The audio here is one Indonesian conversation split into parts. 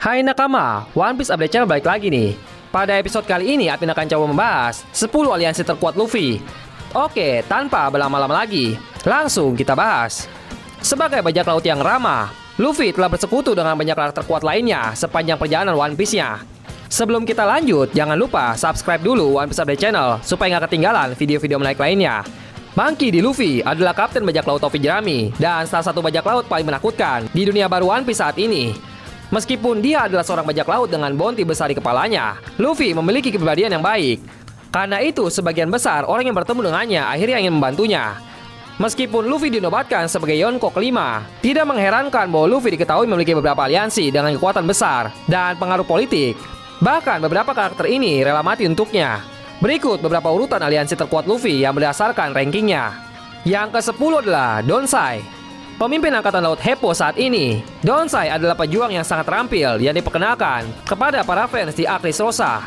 Hai nakama, One Piece Update Channel balik lagi nih. Pada episode kali ini, Admin akan coba membahas 10 aliansi terkuat Luffy. Oke, tanpa berlama-lama lagi, langsung kita bahas. Sebagai bajak laut yang ramah, Luffy telah bersekutu dengan banyak karakter terkuat lainnya sepanjang perjalanan One Piece-nya. Sebelum kita lanjut, jangan lupa subscribe dulu One Piece Update Channel supaya nggak ketinggalan video-video menarik lainnya. Monkey D. Luffy adalah kapten bajak laut topi jerami dan salah satu bajak laut paling menakutkan di dunia baru One Piece saat ini. Meskipun dia adalah seorang bajak laut dengan bounty besar di kepalanya, Luffy memiliki kepribadian yang baik. Karena itu, sebagian besar orang yang bertemu dengannya akhirnya ingin membantunya. Meskipun Luffy dinobatkan sebagai Yonko kelima, tidak mengherankan bahwa Luffy diketahui memiliki beberapa aliansi dengan kekuatan besar dan pengaruh politik. Bahkan beberapa karakter ini rela mati untuknya. Berikut beberapa urutan aliansi terkuat Luffy yang berdasarkan rankingnya. Yang ke-10 adalah Donsai. Pemimpin Angkatan Laut Heppo saat ini, Donsai adalah pejuang yang sangat terampil yang diperkenalkan kepada para fans di Arc Dressrosa.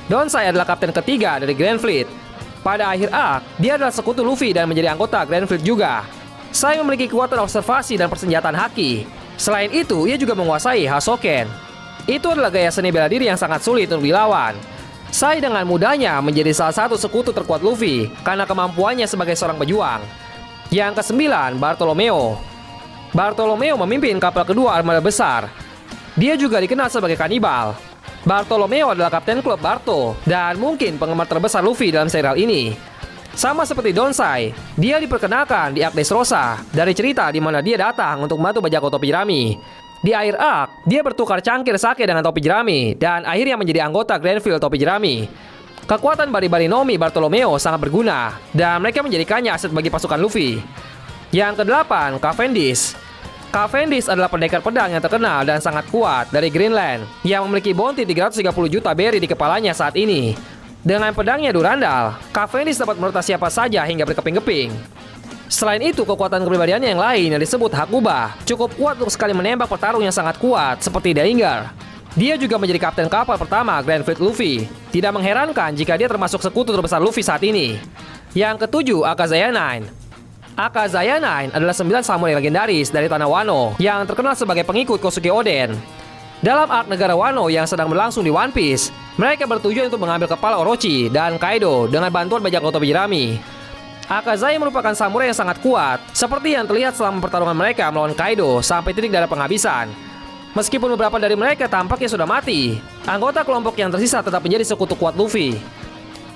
Donsai adalah kapten ketiga dari Grand Fleet. Pada akhir arc, dia adalah sekutu Luffy dan menjadi anggota Grand Fleet juga. Sai memiliki kekuatan observasi dan persenjataan haki. Selain itu, ia juga menguasai Hasoken. Itu adalah gaya seni bela diri yang sangat sulit untuk dilawan. Sai dengan mudahnya menjadi salah satu sekutu terkuat Luffy karena kemampuannya sebagai seorang pejuang. Yang ke-9, Bartolomeo. Bartolomeo memimpin kapal kedua armada besar. Dia juga dikenal sebagai kanibal. Bartolomeo adalah kapten klub Barto dan mungkin penggemar terbesar Luffy dalam serial ini. Sama seperti Donsai, dia diperkenalkan di Arc Dressrosa dari cerita di mana dia datang untuk membantu bajak laut topi jerami. Di akhir arc, dia bertukar cangkir sake dengan topi jerami dan akhirnya menjadi anggota Grand Fleet topi jerami. Kekuatan Bari-Bari Nomi Bartolomeo sangat berguna dan mereka menjadikannya aset bagi pasukan Luffy. Yang ke-8, Cavendish. Cavendish adalah pendekar pedang yang terkenal dan sangat kuat dari Greenland yang memiliki bounty 330 juta berry di kepalanya saat ini. Dengan pedangnya Durandal, Cavendish dapat meretas siapa saja hingga berkeping-keping. Selain itu, kekuatan kepribadiannya yang lain yang disebut Hakuba cukup kuat untuk sekali menembak petarung yang sangat kuat seperti Danger. Dia juga menjadi kapten kapal pertama Grand Fleet Luffy. Tidak mengherankan jika dia termasuk sekutu terbesar Luffy saat ini. Yang ke-7, Akazaya 9. Akazaya 9 adalah 9 samurai legendaris dari tanah Wano yang terkenal sebagai pengikut Kosuke Oden. Dalam arc negara Wano yang sedang berlangsung di One Piece, mereka bertujuan untuk mengambil kepala Orochi dan Kaido dengan bantuan bajak laut topi jerami. Akazaya merupakan samurai yang sangat kuat, seperti yang terlihat selama pertarungan mereka melawan Kaido sampai titik darah penghabisan. Meskipun beberapa dari mereka tampaknya sudah mati, anggota kelompok yang tersisa tetap menjadi sekutu kuat Luffy.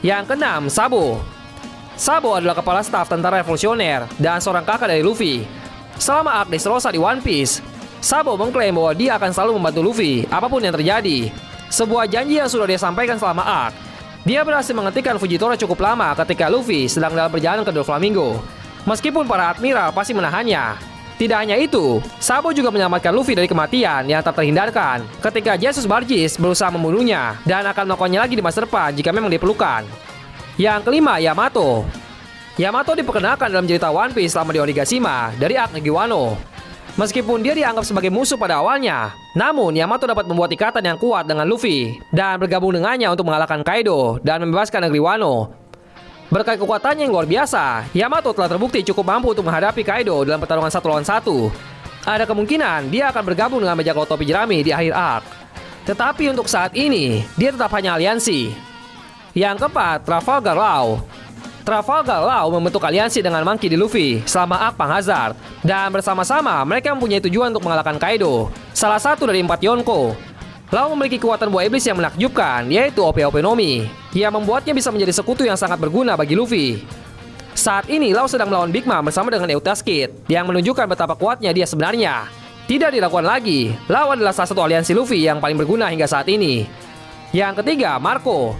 Yang ke-6, Sabo. Sabo adalah kepala staf tentara revolusioner dan seorang kakak dari Luffy. Selama Arc Dressrosa di One Piece, Sabo mengklaim bahwa dia akan selalu membantu Luffy apapun yang terjadi. Sebuah janji yang sudah dia sampaikan selama arc. Dia berhasil menghentikan Fujitora cukup lama ketika Luffy sedang dalam perjalanan ke Doflamingo. Meskipun para admiral pasti menahannya. Tidak hanya itu, Sabo juga menyelamatkan Luffy dari kematian yang tak terhindarkan ketika Jesus Bargis berusaha membunuhnya dan akan melakukannya lagi di masa depan jika memang diperlukan. Yang kelima, Yamato. Yamato diperkenalkan dalam cerita One Piece selama di Onigashima dari Arc Negeri Wano. Meskipun dia dianggap sebagai musuh pada awalnya, namun Yamato dapat membuat ikatan yang kuat dengan Luffy dan bergabung dengannya untuk mengalahkan Kaido dan membebaskan negeri Wano. Berkat kekuatannya yang luar biasa, Yamato telah terbukti cukup mampu untuk menghadapi Kaido dalam pertarungan 1 lawan 1. Ada kemungkinan dia akan bergabung dengan bajak laut topi jerami di akhir arc. Tetapi untuk saat ini, dia tetap hanya aliansi. Yang keempat, Trafalgar Law. Trafalgar Law membentuk aliansi dengan Monkey D. Luffy selama arc Panghazard, dan bersama-sama mereka mempunyai tujuan untuk mengalahkan Kaido, salah satu dari 4 Yonko. Law memiliki kekuatan buah iblis yang menakjubkan, yaitu Ope-Ope Nomi, yang membuatnya bisa menjadi sekutu yang sangat berguna bagi Luffy. Saat ini Law sedang melawan Big Mom bersama dengan Eutas Kid, yang menunjukkan betapa kuatnya dia sebenarnya. Tidak diragukan lagi, Law adalah salah satu aliansi Luffy yang paling berguna hingga saat ini. Yang ketiga, Marco.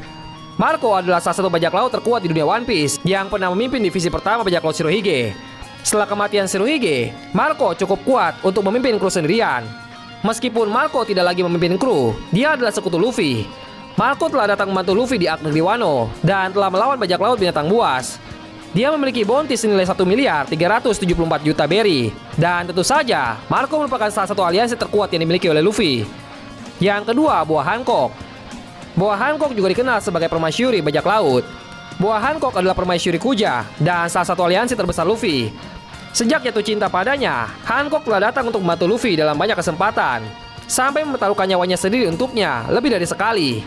Marco adalah salah satu bajak laut terkuat di dunia One Piece yang pernah memimpin divisi pertama bajak laut Shirohige. Setelah kematian Shirohige, Marco cukup kuat untuk memimpin kru sendirian. Meskipun Marco tidak lagi memimpin kru, dia adalah sekutu Luffy. Marco telah datang membantu Luffy di Arc Negeri Wano dan telah melawan bajak laut binatang buas. Dia memiliki bounty senilai 1 miliar 374 juta berry. Dan tentu saja, Marco merupakan salah satu aliansi terkuat yang dimiliki oleh Luffy. Yang kedua, Buah Hancock. Buah Hancock juga dikenal sebagai permaisuri bajak laut. Buah Hancock adalah permaisuri Kuja dan salah satu aliansi terbesar Luffy. Sejak jatuh cinta padanya, Hancock telah datang untuk membantu Luffy dalam banyak kesempatan. sampai mempertaruhkan nyawanya sendiri untuknya lebih dari sekali.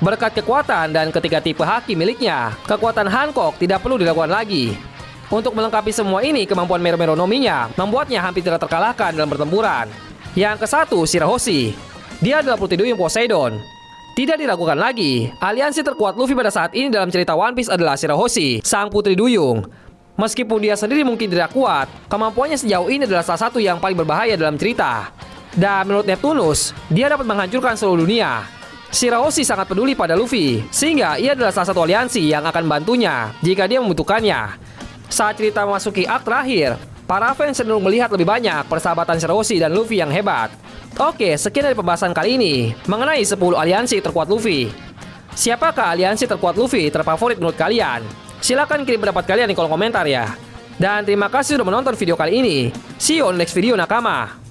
Berkat kekuatan dan ketiga tipe haki miliknya, kekuatan Hancock tidak perlu dilakukan lagi. Untuk melengkapi semua ini, kemampuan Mero-Mero Nominya membuatnya hampir tidak terkalahkan dalam pertempuran. Yang ke-1, Shirahoshi. Dia adalah Putri Duyung Poseidon. Tidak diragukan lagi, aliansi terkuat Luffy pada saat ini dalam cerita One Piece adalah Shirahoshi, sang Putri Duyung. Meskipun dia sendiri mungkin tidak kuat, kemampuannya sejauh ini adalah salah satu yang paling berbahaya dalam cerita. Dan menurut Neptunus, dia dapat menghancurkan seluruh dunia. Shirahoshi sangat peduli pada Luffy, sehingga ia adalah salah satu aliansi yang akan membantunya jika dia membutuhkannya. Saat cerita memasuki ak terakhir, para fans cenderung melihat lebih banyak persahabatan Shirahoshi dan Luffy yang hebat. Oke, sekian dari pembahasan kali ini mengenai 10 aliansi terkuat Luffy. Siapakah aliansi terkuat Luffy terfavorit menurut kalian? Silahkan kirim pendapat kalian di kolom komentar ya. Dan terima kasih sudah menonton video kali ini. See you on next video nakama.